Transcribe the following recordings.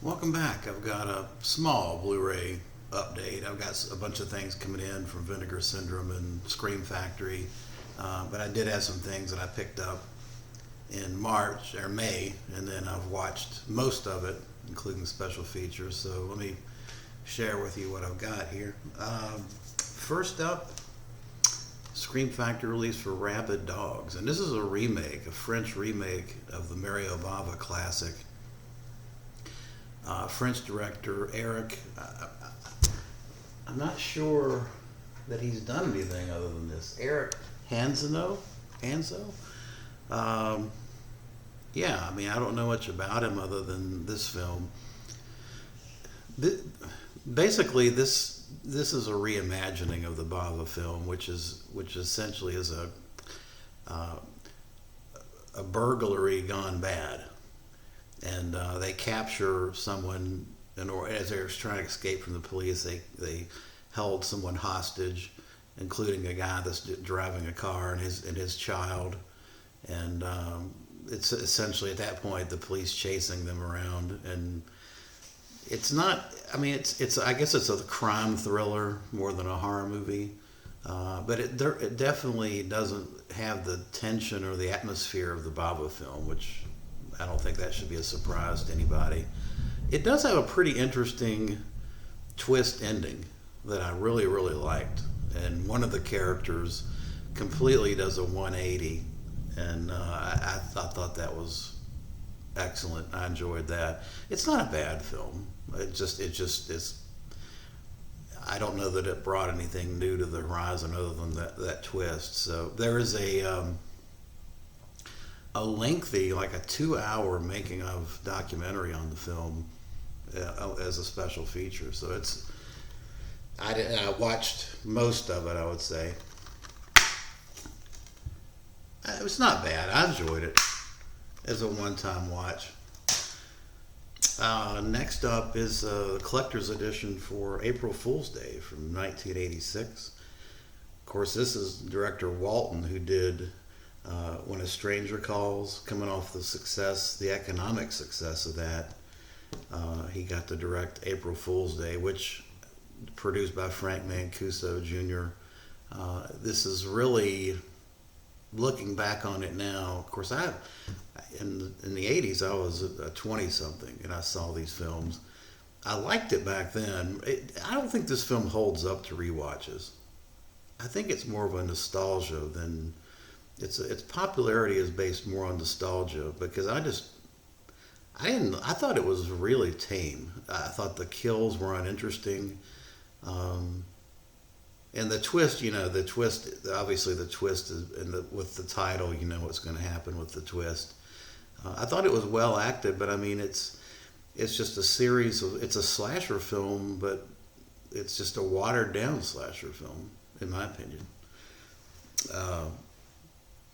Welcome back. I've got a small Blu Ray update. I've got a bunch of things coming in from Vinegar Syndrome and Scream Factory, but I did have some things that I picked up in March or May, and then I've watched most of it, including special features. So let me share with you what I've got here. First up, Scream Factory release for Rabid Dogs, and this is a remake, a French remake of the Mario Bava classic. French director Eric. I'm not sure that he's done anything other than this. Eric Hanzo. Yeah, I mean, I don't know much about him other than this film. Basically, this is a reimagining of the Bava film, which essentially is a burglary gone bad, and they capture someone, as they're trying to escape from the police. They held someone hostage, including a guy that's driving a car and his child, and it's essentially at that point the police chasing them around. And it's not. I mean, it's. I guess it's a crime thriller more than a horror movie, but it definitely doesn't have the tension or the atmosphere of the Bava film, which I don't think that should be a surprise to anybody. It does have a pretty interesting twist ending that I really, really liked, and one of the characters completely does a 180, and I thought that was excellent. I enjoyed that. It's not a bad film. It just is. I don't know that it brought anything new to the horizon other than that twist. So there is a lengthy, like a 2-hour making of documentary on the film as a special feature. So I watched most of it, I would say. It was not bad. I enjoyed it as a one-time watch. Next up is the collector's edition for April Fool's Day from 1986. Of course, this is director Walton, who did When a Stranger Calls, coming off the economic success of that. He got to direct April Fool's Day, which produced by Frank Mancuso Jr. This is really, looking back on it now, of course, in the 80s, I was a 20-something, and I saw these films. I liked it back then. I don't think this film holds up to rewatches. I think it's more of a nostalgia than... Its popularity is based more on nostalgia, because I thought it was really tame. I thought the kills were uninteresting. And the twist, obviously the twist is, with the title, you know what's going to happen with the twist. I thought it was well acted, but I mean, it's just a series of, it's a slasher film, but it's just a watered down slasher film, in my opinion.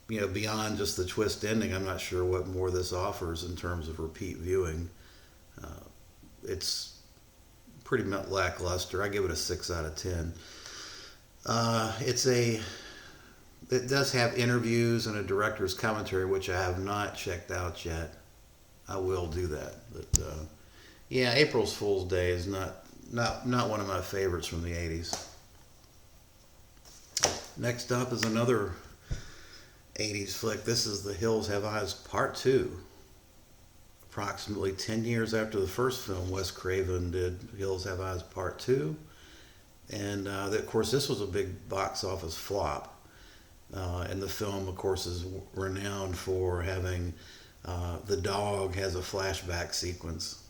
Beyond just the twist ending, I'm not sure what more this offers in terms of repeat viewing. It's pretty lackluster. I give it a 6 out of 10. It does have interviews and a director's commentary, which I have not checked out yet. I will do that. But yeah, April's Fool's Day is not one of my favorites from the 80s. Next up is another 80s flick. This is The Hills Have Eyes Part 2. Approximately 10 years after the first film, Wes Craven did Hills Have Eyes Part 2. And of course, this was a big box office flop. And the film, of course, is renowned for having the dog has a flashback sequence.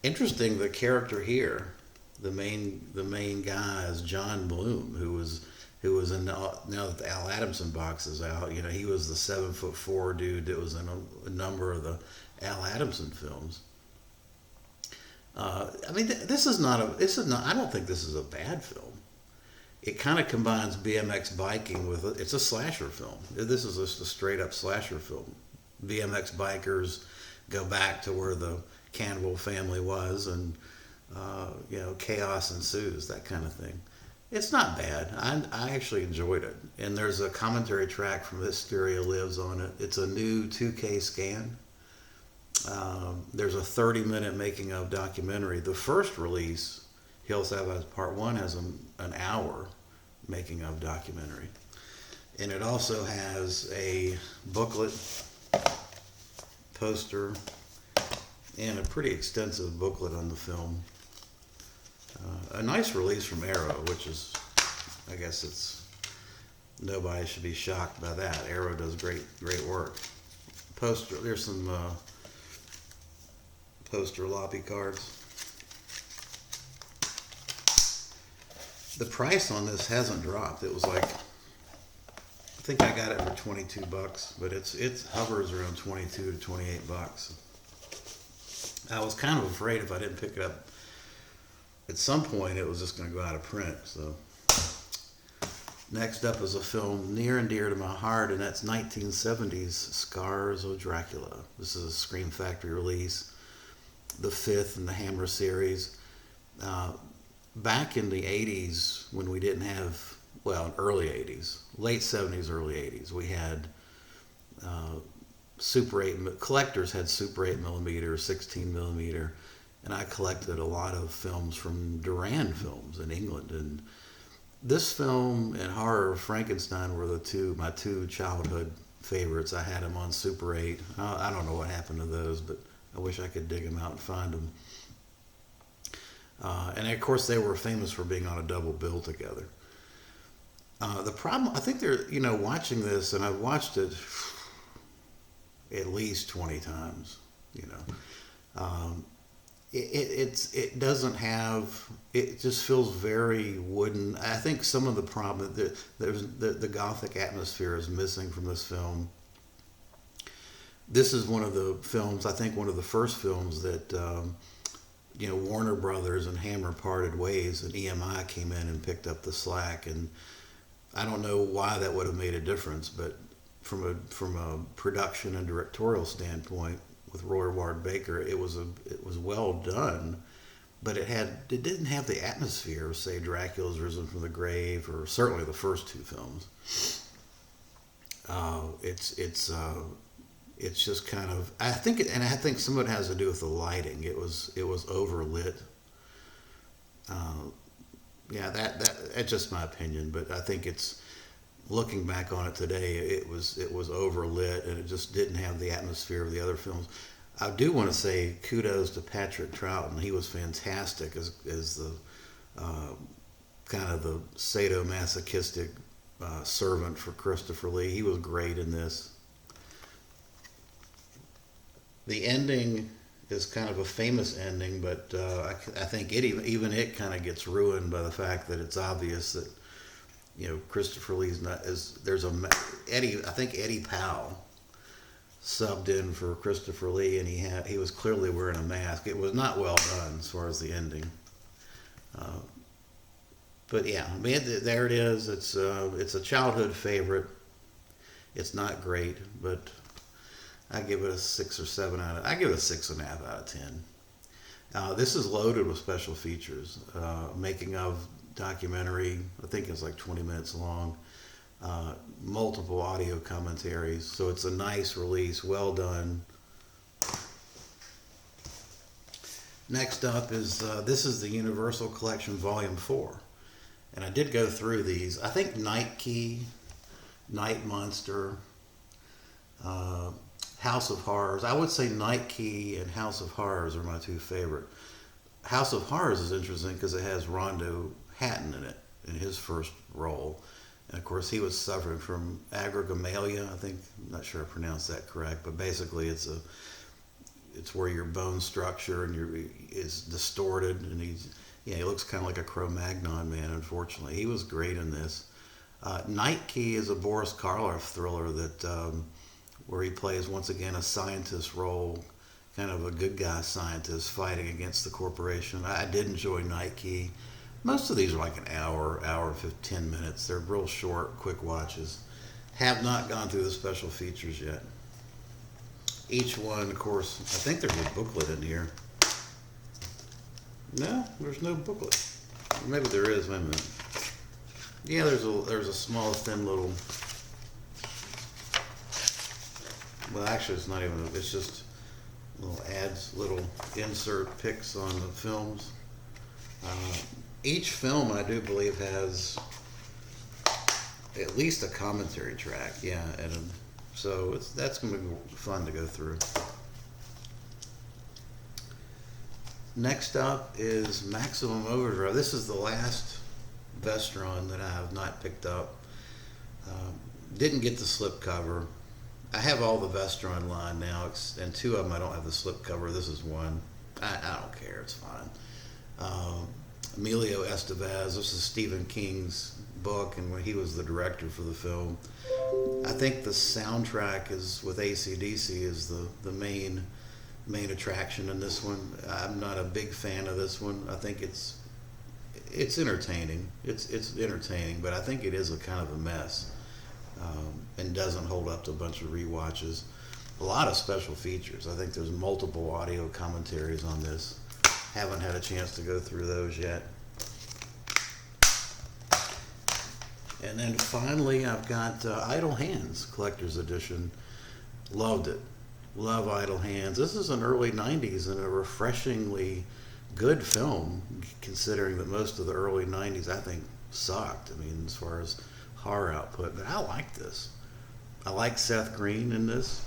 Interesting, the character here, the main guy is John Bloom, who was in, now that the Al Adamson box is out, he was the 7'4" dude that was in a number of the Al Adamson films. I mean, I don't think this is a bad film. It kind of combines BMX biking with it's a slasher film. This is just a straight up slasher film. BMX bikers go back to where the cannibal family was, and chaos ensues, that kind of thing. It's not bad. I actually enjoyed it. And there's a commentary track from Hysteria Lives on it. It's a new 2K scan. There's a 30-minute making of documentary. The first release, Hills Have Eyes Part 1, has an hour making of documentary. And it also has a booklet, poster, and a pretty extensive booklet on the film. A nice release from Arrow, which is, I guess it's, nobody should be shocked by that. Arrow does great work. Poster, there's some poster lobby cards. The price on this hasn't dropped. It was like, I think I got it for $22, but it hovers around 22 to 28 bucks. I was kind of afraid if I didn't pick it up at some point it was just going to go out of print. So next up is a film near and dear to my heart, and that's 1970's Scars of Dracula. This is a Scream Factory release, the fifth in the Hammer series. Back in the 80s, when we didn't have, well, early 80s, late 70s, early 80s, we had Super 8, collectors had Super 8 millimeter, 16 millimeter, and I collected a lot of films from Duran Films in England. And this film and Horror of Frankenstein were my two childhood favorites. I had them on Super 8. I don't know what happened to those, but I wish I could dig them out and find them. And of course, they were famous for being on a double bill together. The problem, I think they're, watching this, and I've watched it at least 20 times, it doesn't have, it just feels very wooden. I think some of the problem, the Gothic atmosphere is missing from this film. This is one of the films, I think one of the first films that, Warner Brothers and Hammer parted ways, and EMI came in and picked up the slack. And I don't know why that would have made a difference, but from a production and directorial standpoint, with Roy Ward Baker, it was well done, but it didn't have the atmosphere of, say, Dracula's Risen from the Grave, or certainly the first two films. It's just kind of, I think some of it has to do with the lighting. It was overlit. That's just my opinion, but I think it's, looking back on it today, it was overlit, and it just didn't have the atmosphere of the other films. I do want to say kudos to Patrick Troughton. He was fantastic as the kind of the sadomasochistic servant for Christopher Lee. He was great in this. The ending is kind of a famous ending, but I think even it kind of gets ruined by the fact that it's obvious that Christopher Lee's not as I think Eddie Powell subbed in for Christopher Lee, and he was clearly wearing a mask. It was not well done as far as the ending. But yeah, I mean, there it is. It's a childhood favorite. It's not great, but I give it a 6 or 7 I give it a 6.5 out of 10. This is loaded with special features. Making of documentary, I think it's like 20 minutes long. Multiple audio commentaries, so it's a nice release, well done. Next up is this is the Universal Collection Volume 4, and I did go through these. I think Night Key, Night Monster, House of Horrors. I would say Night Key and House of Horrors are my two favorite. House of Horrors is interesting because it has Rondo Hatton in it, in his first role. And of course, he was suffering from agrogamalia. I'm not sure I pronounced that correct, but basically it's where your bone structure is distorted, and he looks kind of like a Cro-Magnon man, unfortunately. He was great in this. Night Key is a Boris Karloff thriller that where he plays, once again, a scientist role, kind of a good guy scientist fighting against the corporation. I did enjoy Night Key. Most of these are like an hour and 10 minutes. They're real short, quick watches. Have not gone through the special features yet. Each one, of course, I think there's a booklet in here. No, there's no booklet. Maybe there is. Wait a minute. Yeah, there's a small, thin little. Well, actually, it's not even. It's just little ads, little insert pics on the films. Each film, I do believe, has at least a commentary track. Yeah, and so that's going to be fun to go through. Next up is Maximum Overdrive. This is the last Vestron that I have not picked up. Didn't get the slipcover. I have all the Vestron line now, and two of them I don't have the slipcover. This is one. I don't care. It's fine. Emilio Estevez. This is Stephen King's book, and when he was the director for the film. I think the soundtrack is with AC/DC is the main attraction in this one. I'm not a big fan of this one. I think it's entertaining. It's entertaining, but I think it is a kind of a mess, and doesn't hold up to a bunch of rewatches. A lot of special features. I think there's multiple audio commentaries on this. Haven't had a chance to go through those yet. And then finally, I've got Idle Hands Collector's Edition. Loved it. Love Idle Hands. This is an early 90s and a refreshingly good film, considering that most of the early 90s, I think, sucked. I mean, as far as horror output. But I like this. I like Seth Green in this.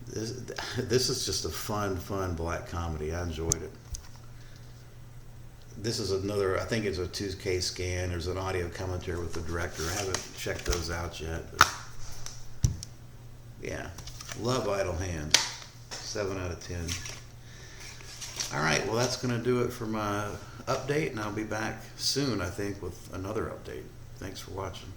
This is just a fun black comedy. I enjoyed it. This is another, I think it's a 2K scan. There's an audio commentary with the director. I haven't checked those out yet. But yeah, love Idle Hands. 7 out of 10. All right, well, that's going to do it for my update, and I'll be back soon, I think, with another update. Thanks for watching.